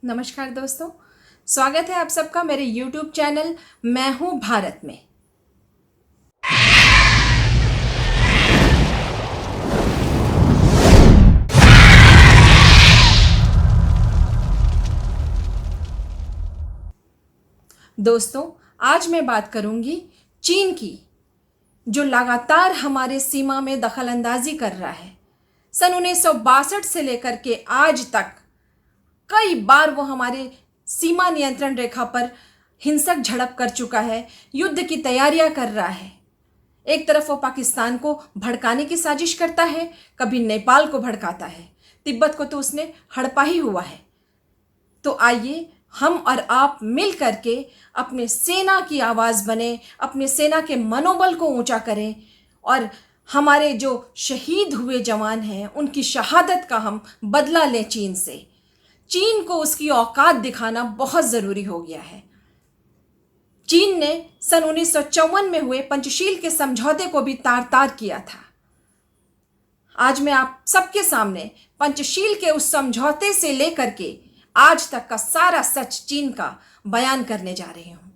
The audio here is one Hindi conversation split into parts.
नमस्कार दोस्तों, स्वागत है आप सबका मेरे YouTube चैनल मैं हूँ भारत में। दोस्तों, आज मैं बात करूंगी चीन की, जो लगातार हमारे सीमा में दखलंदाजी कर रहा है। सन 1962 से लेकर के आज तक कई बार वो हमारे सीमा नियंत्रण रेखा पर हिंसक झड़प कर चुका है, युद्ध की तैयारियां कर रहा है। एक तरफ वो पाकिस्तान को भड़काने की साजिश करता है, कभी नेपाल को भड़काता है, तिब्बत को तो उसने हड़पा ही हुआ है। तो आइए हम और आप मिल करके अपने सेना की आवाज़ बने, अपने सेना के मनोबल को ऊंचा करें और हमारे जो शहीद हुए जवान हैं उनकी शहादत का हम बदला लें चीन से। चीन को उसकी औकात दिखाना बहुत ज़रूरी हो गया है। चीन ने सन 1954 में हुए पंचशील के समझौते को भी तार तार किया था। आज मैं आप सबके सामने पंचशील के उस समझौते से लेकर के आज तक का सारा सच चीन का बयान करने जा रही हूं।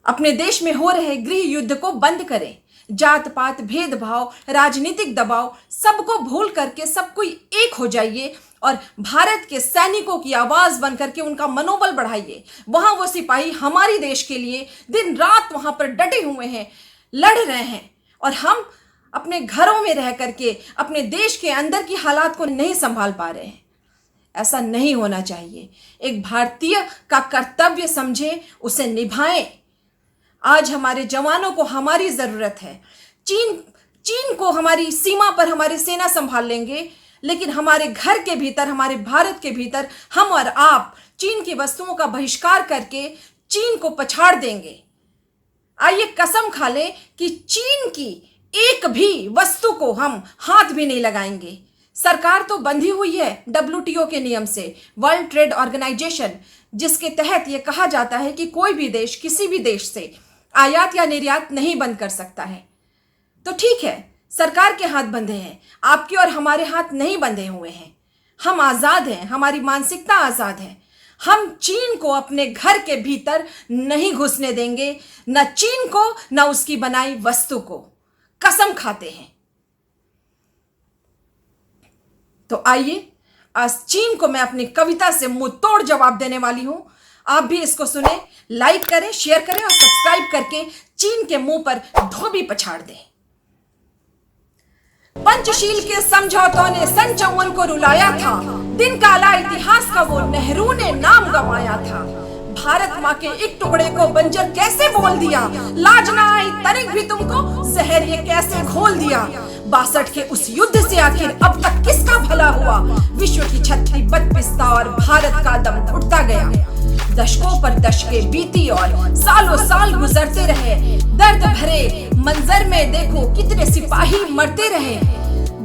अपने देश में हो रहे गृह युद्ध को बंद करें। जात पात, भेदभाव, राजनीतिक दबाव सबको भूल करके सब कोई एक हो जाइए और भारत के सैनिकों की आवाज बन करके उनका मनोबल बढ़ाइए। वहां वो सिपाही हमारी देश के लिए दिन रात वहां पर डटे हुए हैं, लड़ रहे हैं, और हम अपने घरों में रह करके अपने देश के अंदर की हालात को नहीं संभाल पा रहे हैं। ऐसा नहीं होना चाहिए। एक भारतीय का कर्तव्य समझें, उसे निभाएं। आज हमारे जवानों को हमारी जरूरत है। चीन को हमारी सीमा पर हमारी सेना संभाल लेंगे, लेकिन हमारे घर के भीतर, हमारे भारत के भीतर हम और आप चीन की वस्तुओं का बहिष्कार करके चीन को पछाड़ देंगे। आइए कसम खा लें कि चीन की एक भी वस्तु को हम हाथ भी नहीं लगाएंगे। सरकार तो बंधी हुई है WTO के नियम से, वर्ल्ड ट्रेड ऑर्गेनाइजेशन, जिसके तहत यह कहा जाता है कि कोई भी देश किसी भी देश से आयात या निर्यात नहीं बंद कर सकता है। तो ठीक है, सरकार के हाथ बंधे हैं, आपके और हमारे हाथ नहीं बंधे हुए हैं। हम आज़ाद हैं, हमारी मानसिकता आज़ाद है। हम चीन को अपने घर के भीतर नहीं घुसने देंगे, न चीन को न उसकी बनाई वस्तु को, कसम खाते हैं। तो आइए, आज चीन को मैं अपनी कविता से मुंह तोड़ जवाब देने वाली हूं। आप भी इसको सुने, लाइक करें, शेयर करें और सब्सक्राइब करके चीन के मुंह पर धोबी पछाड़ दें। पंचशील के समझौतों ने सन 54 को रुलाया था। दिन काला इतिहास का वो नेहरू ने नाम गंवाया था। भारत माँ के एक टुकड़े को बंजर कैसे बोल दिया, लाज ना आई तनिक भी तुमको, जहर ये कैसे घोल दिया। 62 के उस युद्ध से आखिर अब तक किसका भला हुआ। विश्व की छत्ती बद पिसता और भारत का दम घुटता गया। दशकों पर दशके बीती और सालों साल गुजरते रहे। दर्द भरे मंजर में देखो कितने सिपाही मरते रहे।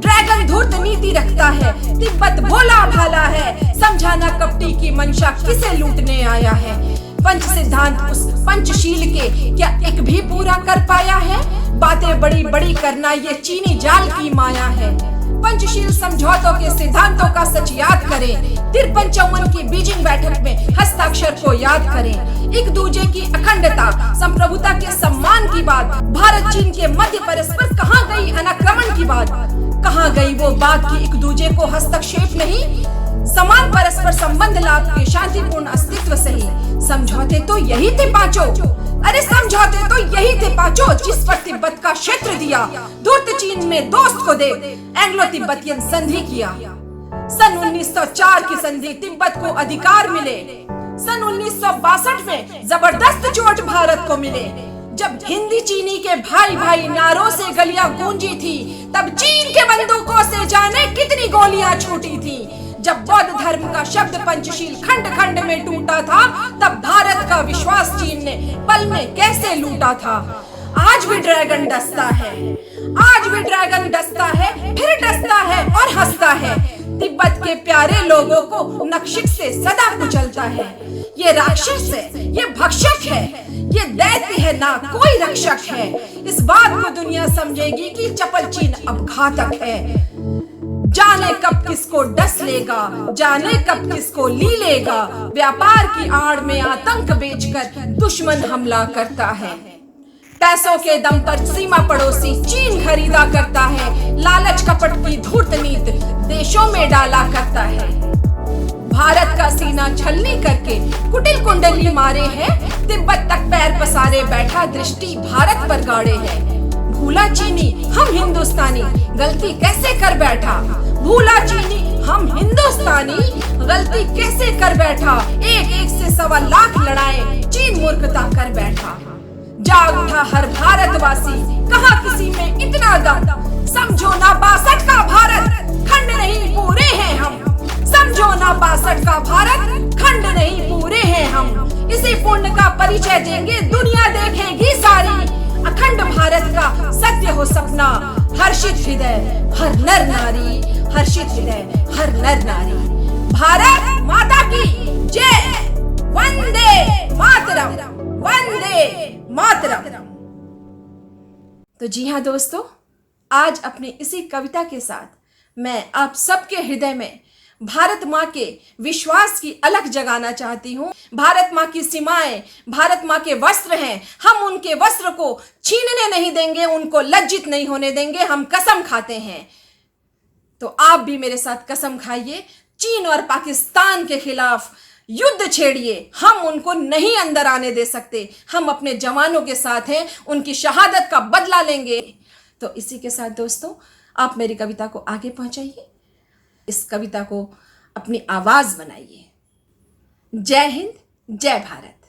ड्रैगन धूर्त नीति रखता है, तिब्बत भोला भाला है, समझाना कपटी की मंशा किसे लूटने आया है। पंच सिद्धांत उस पंचशील के क्या एक भी पूरा कर पाया है। बातें बड़ी बड़ी करना ये चीनी जाल की माया है। पंचशील समझौतों के सिद्धांतों का सच याद करें। 53 की बीजिंग बैठक में हस्ताक्षर को याद करें। एक दूसरे की अखंडता, संप्रभुता के सम्मान की बात, भारत चीन के मध्य परस्पर कहाँ गई अनाक्रमण की बात। कहाँ गई वो बात की एक दूसरे को हस्तक्षेप नहीं, समान परस्पर संबंध लाभ के शांतिपूर्ण अस्तित्व सही। समझौते तो यही थे पांचों, अरे समझौते तो यही थे पांचों, जिस पर तिब्बत का क्षेत्र दिया। धूर्त चीन में दोस्त को दे एंग्लो तिब्बतियन संधि किया। सन 1904 की संधि, तिब्बत को अधिकार मिले। सन 1962 में जबरदस्त चोट भारत को मिले। जब हिंदी चीनी के भाई भाई नारों से गलियां गूंजी थी, तब चीन के बंदूकों से जाने कितनी गोलियां छूटी थी। जब बौद्ध धर्म का शब्द पंचशील खंड खंड में टूटा था, तब भारत का विश्वास चीन ने पल में कैसे लूटा था। आज भी ड्रैगन डसता है, आज भी ड्रैगन डसता है, फिर डसता है और हंसता है। तिब्बत के प्यारे लोगों को नक्शिक से सदा कुचलता है। ये राक्षस है, ये भक्षक है, ये दैत्य है, ना कोई रक्षक है। इस बात को दुनिया समझेगी कि चपल चीन अब घातक है। जाने कब किसको डस लेगा, जाने कब किसको ली लेगा। व्यापार की आड़ में आतंक बेचकर दुश्मन हमला करता है। पैसों के दम पर सीमा पड़ोसी चीन खरीदा करता है। लालच कपट की धूर्त नीत देशों में डाला करता है। भारत का सीना छलनी करके कुटिल कुंडली मारे है। तिब्बत तक पैर पसारे बैठा दृष्टि भारत पर गाड़े है। भूला चीनी हम हिंदुस्तानी गलती कैसे कर बैठा। भूला चीनी हम हिंदुस्तानी गलती कैसे कर बैठा। एक एक से 1.25 लाख लड़ाए चीन मूर्खता कर बैठा। जाग उठा हर भारतवासी कहा किसी में इतना दम। समझो ना 62 का भारत खंड नहीं पूरे हैं हम। समझो ना 62 का भारत खंड नहीं पूरे हैं हम। इसी पुण्य का परिचय देंगे दुनिया देखेगी सारी। अखंड भारत का सत्य हो सपना हर्षित हृदय हर नर नारी। हर्षित हृदय हर नर नारी। भारत माता की जय। वंदे मातरम, वंदे मातरम। तो जी हाँ दोस्तों, आज अपनी इसी कविता के साथ मैं आप सबके हृदय में भारत माँ के विश्वास की अलख जगाना चाहती हूँ। भारत माँ की सीमाएं भारत माँ के वस्त्र हैं। हम उनके वस्त्र को छीनने नहीं देंगे, उनको लज्जित नहीं होने देंगे। हम कसम खाते हैं। तो आप भी मेरे साथ कसम खाइए, चीन और पाकिस्तान के खिलाफ युद्ध छेड़िए। हम उनको नहीं अंदर आने दे सकते। हम अपने जवानों के साथ हैं, उनकी शहादत का बदला लेंगे। तो इसी के साथ दोस्तों, आप मेरी कविता को आगे पहुंचाइए, इस कविता को अपनी आवाज बनाइए। जय हिंद, जय भारत।